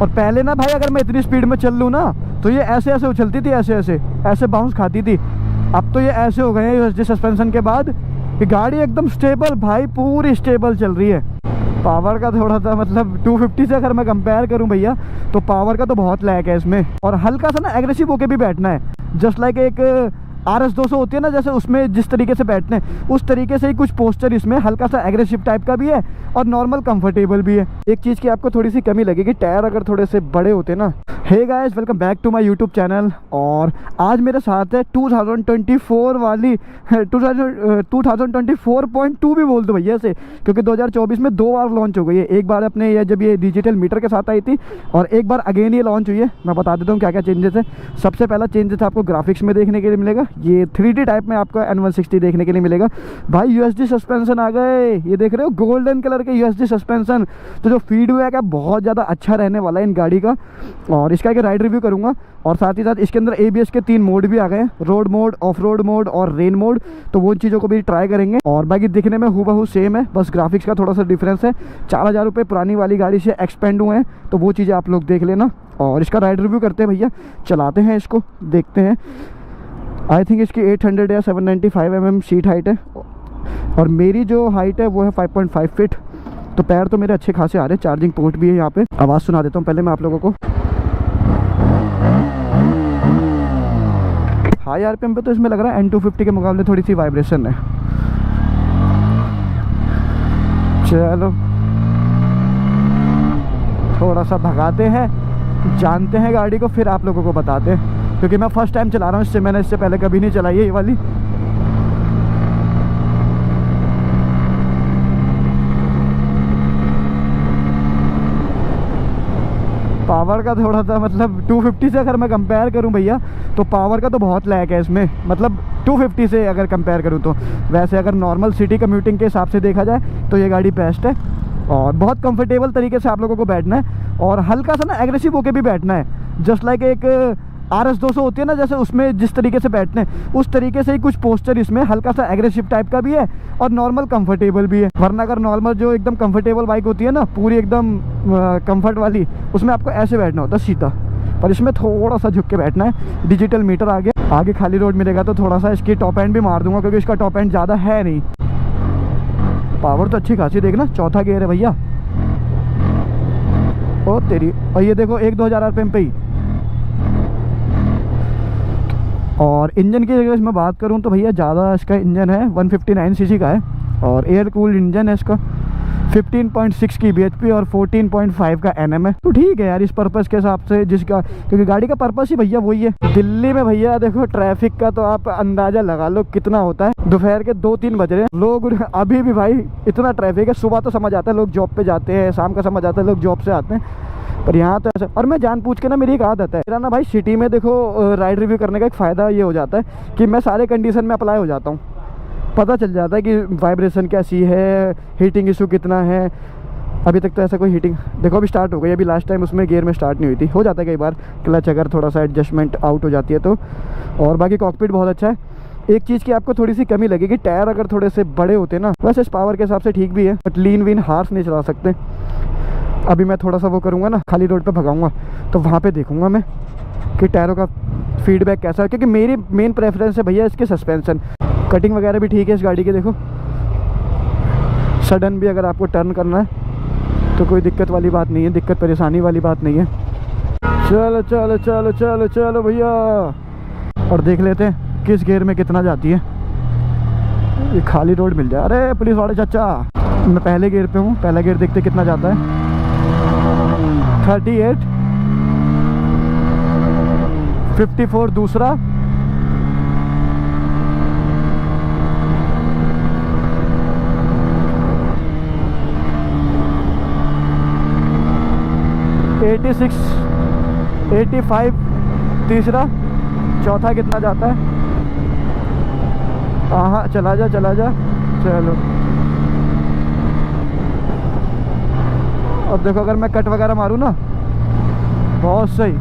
और पहले ना भाई अगर मैं इतनी स्पीड में चल लूँ ना तो ये ऐसे ऐसे उछलती थी, ऐसे ऐसे ऐसे बाउंस खाती थी। अब तो ये ऐसे हो गए हैं यूएसडी सस्पेंशन के बाद कि गाड़ी एकदम स्टेबल भाई, पूरी स्टेबल चल रही है। पावर का थोड़ा सा मतलब 250 से अगर मैं कंपेयर करूं भैया तो पावर का तो बहुत लैक है इसमें। और हल्का सा ना एग्रेसिव होके भी बैठना है, जस्ट लाइक एक RS 200 होती है ना, जैसे उसमें जिस तरीके से बैठने उस तरीके से ही कुछ पोस्चर इसमें हल्का सा एग्रेसिव टाइप का भी है और नॉर्मल कंफर्टेबल भी है। एक चीज़ की आपको थोड़ी सी कमी लगेगी, टायर अगर थोड़े से बड़े होते ना। Hey guys, welcome back to my YouTube channel. और आज मेरे साथ है 2024 वाली 2024.2 भी बोल दो भैया से, क्योंकि 2024 में 2 बार लॉन्च हो गई है। एक बार अपने ये जब ये डिजिटल मीटर के साथ आई थी और एक बार अगेन ये लॉन्च हुई है। मैं बता देता हूँ क्या क्या चेंजेस है। सबसे पहला चेंजेस आपको ग्राफिक्स में देखने के लिए मिलेगा, ये 3D टाइप में आपको N160 देखने के लिए मिलेगा। भाई यूएसडी सस्पेंशन आ गए, ये देख रहे हो गोल्डन कलर के यूएसडी सस्पेंशन। तो जो फीडबैक है बहुत ज़्यादा अच्छा रहने वाला है इन गाड़ी का, और इसका एक राइड रिव्यू करूंगा। और साथ ही साथ इसके अंदर ABS के 3 मोड भी आ गए हैं, road mode, of road mode और रेन मोड। तो वो चीज़ों को भी ट्राई करेंगे। और बाकी दिखने में हूबहू सेम है, बस ग्राफिक्स का थोड़ा सा डिफरेंस है। 4000 रुपये पुरानी वाली गाड़ी से एक्सपेंड हुए हैं, तो वो चीज़ें आप लोग देख लेना। और इसका राइड रिव्यू करते हैं भैया, चलाते हैं इसको, देखते हैं। आई थिंक इसकी 800 या 795 mm सीट हाइट है, और मेरी जो हाइट है वो है 5.5 फीट। तो पैर तो मेरे अच्छे खासे आ रहे हैं। चार्जिंग पोर्ट भी है यहाँ पे। आवाज़ सुना देता हूँ पहले मैं आप लोगों को। हाई RPM पे तो इसमें लग रहा है N250 के मुकाबले थोड़ी सी वाइब्रेशन है। चलो थोड़ा सा भगाते हैं, जानते हैं गाड़ी को, फिर आप लोगों को बताते हैं, क्योंकि मैं फर्स्ट टाइम चला रहा हूँ। मैंने इससे पहले कभी नहीं चलाई है ये वाली। पावर का थोड़ा सा मतलब 250 से अगर मैं कंपेयर करूं भैया तो पावर का तो बहुत लैक है इसमें। मतलब 250 से अगर कंपेयर करूं तो वैसे अगर नॉर्मल सिटी कम्यूटिंग के हिसाब से देखा जाए तो ये गाड़ी बेस्ट है। और बहुत कंफर्टेबल तरीके से आप लोगों को बैठना है, और हल्का सा ना एग्रेसिव होके भी बैठना है, जस्ट लाइक एक RS 200 होती है ना, जैसे उसमें जिस तरीके से बैठने उस तरीके से ही कुछ पोस्चर इसमें हल्का सा एग्रेसिव टाइप का भी है और नॉर्मल कंफर्टेबल भी है। वरना अगर नॉर्मल जो एकदम कंफर्टेबल बाइक होती है ना, पूरी एकदम कंफर्ट वाली, उसमें आपको ऐसे बैठना होता है सीधा, पर इसमें थोड़ा सा झुक के बैठना है। डिजिटल मीटर आगे खाली रोड मिलेगा तो थोड़ा सा इसकी टॉप एंड भी मार दूंगा, क्योंकि इसका टॉप एंड ज़्यादा है नहीं। पावर तो अच्छी खासी देखना, चौथा गियर है भैया। ओ तेरी, और ये देखो 1-2000 RPM पे ही। और इंजन की अगर मैं बात करूं तो भैया ज़्यादा इसका इंजन है, 159 cc का है, और एयर कूल्ड इंजन है इसका। 15.6 की bhp और 14.5 का NM है। तो ठीक है यार इस पर्पज़ के हिसाब से, जिसका क्योंकि गाड़ी का पर्पस ही भैया वही है। दिल्ली में भैया देखो ट्रैफिक का तो आप अंदाज़ा लगा लो कितना होता है। दोपहर के 2-3 बज रहे हैं, लोग अभी भी भाई इतना ट्रैफिक है। सुबह तो समझ आता है लोग जॉब पे जाते हैं, शाम का समझ आता है लोग जॉब से आते हैं, पर यहाँ तो ऐसा। और मैं जानबूझ के ना, मेरी एक आदत है मेरा ना भाई, सिटी में देखो राइड रिव्यू करने का एक फ़ायदा ये हो जाता है कि मैं सारे कंडीशन में अप्लाई हो जाता हूँ। पता चल जाता है कि वाइब्रेशन कैसी है, हीटिंग इशू कितना है। अभी तक तो ऐसा कोई हीटिंग, देखो अभी स्टार्ट हो गई, अभी लास्ट टाइम उसमें गियर में स्टार्ट नहीं हुई थी। हो जाता है कई बार क्लच अगर थोड़ा सा एडजस्टमेंट आउट हो जाती है तो। और बाकी कॉकपिट बहुत अच्छा है। एक चीज़ की आपको थोड़ी सी कमी लगेगी, टायर अगर थोड़े से बड़े होते ना, वैसे इस पावर के हिसाब से ठीक भी है, बट लीन वीन हार्श नहीं चला सकते। अभी मैं थोड़ा सा वो करूँगा ना, खाली रोड पे भगाऊंगा तो वहाँ पे देखूंगा मैं कि टायरों का फीडबैक कैसा है, क्योंकि मेरी मेन प्रेफरेंस है भैया इसके सस्पेंशन। कटिंग वगैरह भी ठीक है इस गाड़ी की, देखो सडन भी अगर आपको टर्न करना है तो कोई दिक्कत वाली बात नहीं है, दिक्कत परेशानी वाली बात नहीं है। चलो चलो चलो चलो चलो भैया, और देख लेते हैं किस गियर में कितना जाती है। ये खाली रोड मिल जाए। अरे पुलिस वाले चाचा, मैं पहले गियर पे हूँ, पहला गियर देखते कितना जाता है। 38, 54 दूसरा, 86, 85 तीसरा, चौथा कितना जाता है। हाँ चला जा चला जा, चलो। अब देखो अगर मैं कट वगैरह मारूँ ना, बहुत सही।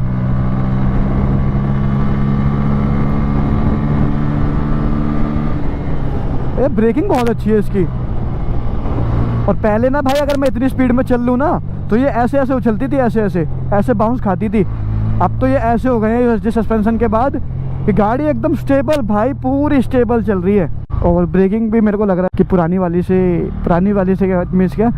ये ब्रेकिंग बहुत अच्छी है इसकी। और पहले ना भाई अगर मैं इतनी स्पीड में चल लूँ ना तो ये ऐसे ऐसे उछलती थी, ऐसे ऐसे ऐसे बाउंस खाती थी। अब तो ये ऐसे हो गए हैं यूएसडी सस्पेंशन के बाद कि गाड़ी एकदम स्टेबल भाई, पूरी स्टेबल चल रही है। और ब्रेकिंग भी मेरे को लग रहा है कि पुरानी वाली से मीन्स क्या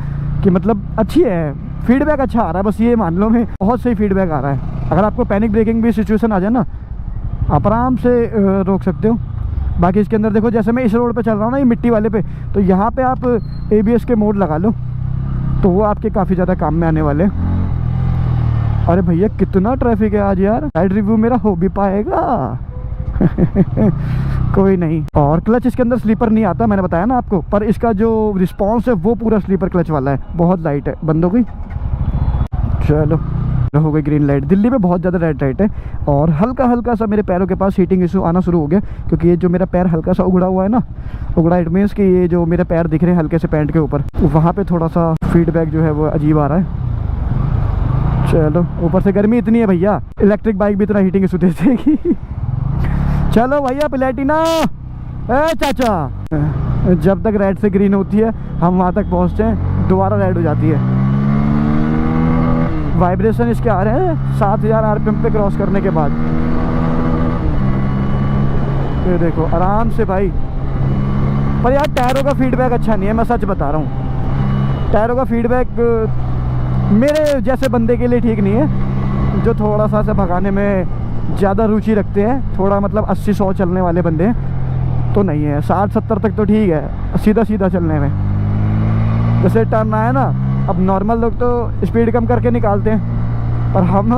कि मतलब अच्छी है, फीडबैक अच्छा आ रहा है, बस ये मान लो मैं बहुत सही फीडबैक आ रहा है। अगर आपको पैनिक ब्रेकिंग भी सिचुएशन आ जाए ना, आप आराम से रोक सकते हो। बाकी इसके अंदर देखो, जैसे मैं इस रोड पे चल रहा हूँ ना, ये मिट्टी वाले पे, तो यहाँ पे आप ABS के मोड लगा लो तो वो आपके काफ़ी ज़्यादा काम में आने वाले। अरे भैया कितना ट्रैफिक है आज यार, साइड रिव्यू मेरा हो भी पाएगा कोई नहीं। और क्लच इसके अंदर स्लीपर नहीं आता, मैंने बताया ना आपको, पर इसका जो रिस्पॉन्स है वो पूरा स्लीपर क्लच वाला है, बहुत लाइट है। बंद हो गई, चलो हो गई ग्रीन लाइट। दिल्ली में बहुत ज़्यादा रेड लाइट है और हल्का हल्का सा मेरे पैरों के पास हीटिंग इशू आना शुरू हो गया, क्योंकि ये जो मेरा पैर हल्का सा उगड़ा हुआ है ना, उगड़ा इट मीन्स कि ये जो मेरे पैर दिख रहे हैं हल्के से पैंट के ऊपर, वहाँ पे थोड़ा सा फीडबैक जो है वो अजीब आ रहा है। चलो, ऊपर से गर्मी इतनी है भैया, इलेक्ट्रिक बाइक भी इतना हीटिंग इशू दे देगी चलो भैया प्लेटिना, ए चाचा, जब तक रेड से ग्रीन होती है हम वहाँ तक पहुँचते हैं, दोबारा रेड हो जाती है। वाइब्रेशन इसके आ रहे हैं 7000 RPM पे क्रॉस करने के बाद। ये देखो आराम से भाई, पर यार टायरों का फीडबैक अच्छा नहीं है, मैं सच बता रहा हूँ। टायरों का फीडबैक मेरे जैसे बंदे के लिए ठीक नहीं है, जो थोड़ा सा भगाने में ज़्यादा रुचि रखते हैं, थोड़ा मतलब 80-100 चलने वाले बंदे तो नहीं है। 60-70 तक तो ठीक है, सीधा सीधा चलने में। जैसे टर्न आया ना, अब नॉर्मल लोग तो स्पीड कम करके निकालते हैं, पर हम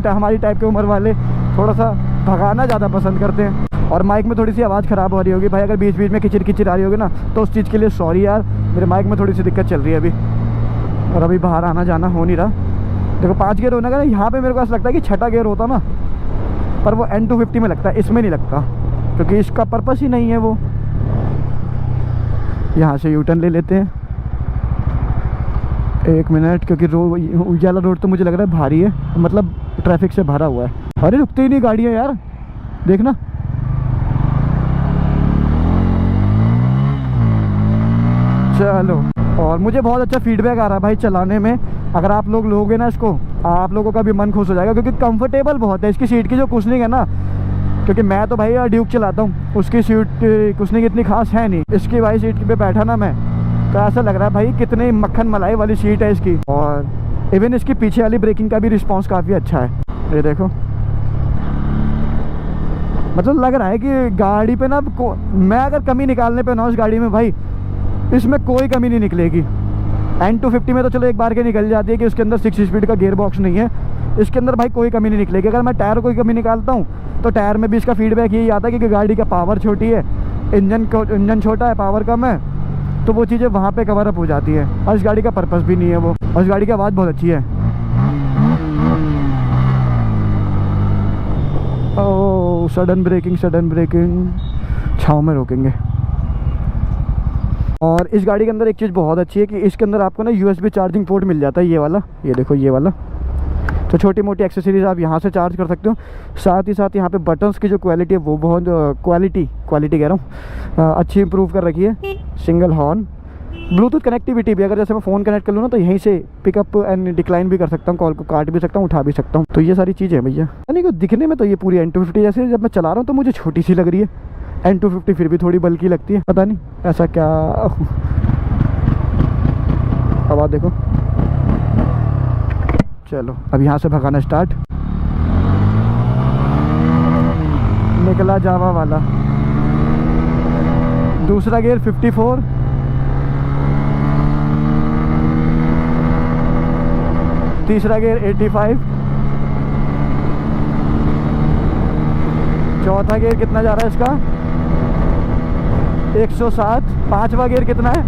हमारी टाइप के उम्र वाले थोड़ा सा भगाना ज़्यादा पसंद करते हैं। और माइक में थोड़ी सी आवाज़ ख़राब हो रही होगी भाई, अगर बीच बीच में किचिर किचिर आ रही होगी ना, तो उस चीज़ के लिए सॉरी यार, मेरे माइक में थोड़ी सी दिक्कत चल रही है अभी, और अभी बाहर आना जाना हो नहीं रहा। देखो 5 गियर होने का ना, यहाँ पे मेरे को ऐसा लगता है कि 6ठा गियर होता ना, पर वो N250 में लगता है, इसमें नहीं लगता, क्योंकि इसका पर्पस ही नहीं है वो। यहाँ से यूटर्न ले लेते हैं, 1 मिनट, क्योंकि उजाला रोड तो मुझे लग रहा है भारी है, मतलब ट्रैफिक से भरा हुआ है। अरे रुकते ही नहीं गाड़ियाँ यार, देखना। चलो, और मुझे बहुत अच्छा फीडबैक आ रहा है भाई चलाने में। अगर आप लोग लोगे ना इसको, आप लोगों का भी मन खुश हो जाएगा, क्योंकि कंफर्टेबल बहुत है। इसकी सीट की जो कुशनिंग है ना, क्योंकि मैं तो भाई ड्यूक चलाता हूँ, उसकी सीट कुशनिंग इतनी खास है नहीं। इसकी भाई सीट पे बैठा ना मैं, तो ऐसा लग रहा है भाई कितनी मक्खन मलाई वाली सीट है इसकी। और इवन इसकी पीछे वाली ब्रेकिंग का भी रिस्पॉन्स काफ़ी अच्छा है। ये देखो, मतलब लग रहा है कि गाड़ी पे ना मैं अगर कमी निकालने पे ना उस गाड़ी में भाई, इसमें कोई कमी नहीं निकलेगी। N250 में तो चलो एक बार के निकल जाती है कि उसके अंदर 6 स्पीड का गियर बॉक्स नहीं है, इसके अंदर भाई कोई कमी नहीं निकलेगी। अगर मैं टायर कोई कमी निकालता हूँ तो टायर में भी इसका फीडबैक यही आता है कि गाड़ी का पावर छोटी है, इंजन छोटा है, पावर कम है, तो वो चीज़ें वहाँ पे कवर अप हो जाती है। और इस गाड़ी का पर्पस भी नहीं है वो, और इस गाड़ी की आवाज़ बहुत अच्छी है। ओह, सडन ब्रेकिंग, छाँव में रोकेंगे। और इस गाड़ी के अंदर एक चीज़ बहुत अच्छी है कि इसके अंदर आपको ना USB चार्जिंग पोर्ट मिल जाता है, ये वाला, ये देखो ये वाला। तो छोटी मोटी एक्सेसरीज आप यहाँ से चार्ज कर सकते हो। साथ ही साथ यहाँ पे बटन्स की जो क्वालिटी है वो बहुत क्वालिटी कह रहा हूँ, अच्छी इंप्रूव कर रखी है। सिंगल हॉर्न, ब्लूटूथ कनेक्टिविटी भी, अगर जैसे मैं फ़ोन कनेक्ट कर लूँ ना तो यहीं से पिकअप एंड डिक्लाइन भी कर सकता हूँ, कॉल को काट भी सकता हूँ, उठा भी सकता हूँ। तो ये सारी चीज़ें हैं भैया। यानी कि दिखने में तो ये पूरी N250 जैसे, जब मैं चला रहा हूँ तो मुझे छोटी सी लग रही है। N250 फिर भी थोड़ी बल्कि लगती है, पता नहीं ऐसा क्या। आवाज़ देखो। चलो अब यहाँ से भगाना स्टार्ट। निकला जावा वाला, दूसरा गियर 54, तीसरा गियर 85, चौथा गियर कितना जा रहा है इसका 107, पांचवा गियर कितना है,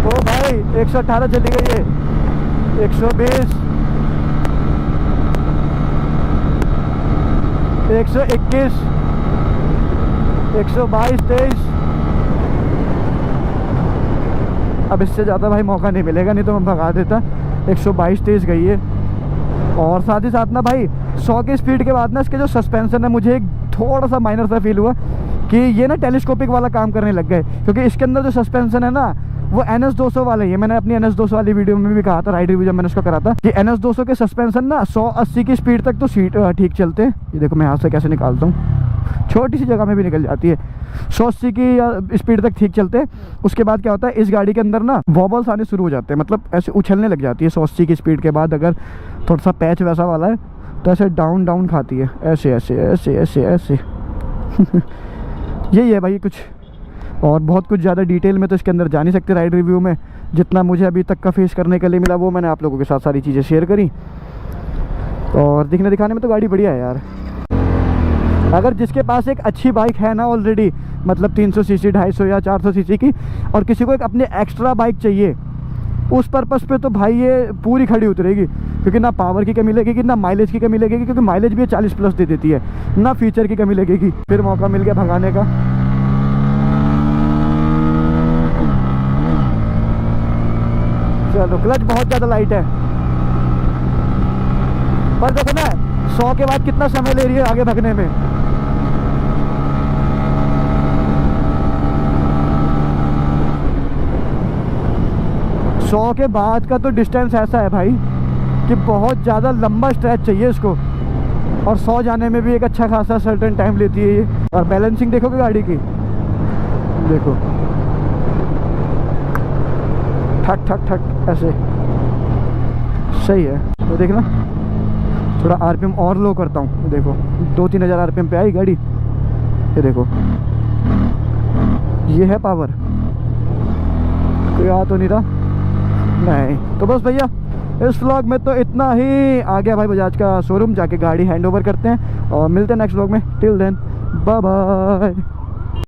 ओ भाई 118 चली गई है, 120, 121, 122, 23। अब इससे ज़्यादा भाई मौका नहीं मिलेगा, नहीं तो मैं भगा देता। 122, 23 गई है। और साथ ही साथ ना भाई 100 की स्पीड के बाद ना इसके जो सस्पेंशन है, मुझे एक थोड़ा सा माइनर सा फील हुआ कि ये ना टेलीस्कोपिक वाला काम करने लग गए, क्योंकि इसके अंदर जो सस्पेंशन है ना वो NS200 वाले ही है। मैंने अपनी NS200 वाली वीडियो में भी कहा था, राइड रिव्यू जब मैंने उसका करा था, कि NS200 के सस्पेंशन ना 180 की स्पीड तक तो सीट ठीक चलते हैं। ये देखो मैं यहाँ से कैसे निकालता हूँ, छोटी सी जगह में भी निकल जाती है। 180 की स्पीड तक ठीक चलते हैं। उसके बाद क्या होता है, इस गाड़ी के अंदर ना वॉबल्स आने शुरू हो जाते हैं, मतलब ऐसे उछलने लग जाती है 180 की स्पीड के बाद। अगर थोड़ा सा पैच वैसा वाला है तो ऐसे डाउन डाउन खाती है, ऐसे ऐसे ऐसे ऐसे ऐसे यही है भाई कुछ, और बहुत कुछ ज़्यादा डिटेल में तो इसके अंदर जा नहीं सकते राइड रिव्यू में। जितना मुझे अभी तक का फेस करने के लिए मिला वो मैंने आप लोगों के साथ सारी चीज़ें शेयर करी। और दिखने दिखाने में तो गाड़ी बढ़िया है यार। अगर जिसके पास एक अच्छी बाइक है ना ऑलरेडी, मतलब 300 सीसी 250 या 400 सीसी की, और किसी को एक अपने एक्स्ट्रा बाइक चाहिए, उस पर्पस पे तो भाई ये पूरी खड़ी उतरेगी, क्योंकि ना पावर की कमी लगेगी ना माइलेज की कमी लगेगी, क्योंकि माइलेज भी 40+ दे देती है, ना फीचर की कमी लगेगी। फिर मौका मिल गया भगाने का। चलो क्लच बहुत ज़्यादा लाइट है, पर देखो ना 100 के बाद कितना समय ले रही है आगे भगने में। सौ के बाद का तो डिस्टेंस ऐसा है भाई कि बहुत ज़्यादा लंबा स्ट्रेच चाहिए इसको, और 100 जाने में भी एक अच्छा खासा सर्टेन टाइम लेती है ये। और बैलेंसिंग देखोगे गाड़ी की, देखो ठक ठक ठक ऐसे सही है। तो देखना थोड़ा RPM और लो करता हूँ, देखो 2-3 हज़ार RPM पे आई गाड़ी। ये देखो ये है पावर, कोई आ तो नहीं रहा नहीं। तो बस भैया इस व्लॉग में तो इतना ही। आ गया भाई बजाज का शोरूम, जाके गाड़ी हैंड ओवर करते हैं और मिलते हैं नेक्स्ट व्लॉग में। Till then bye bye.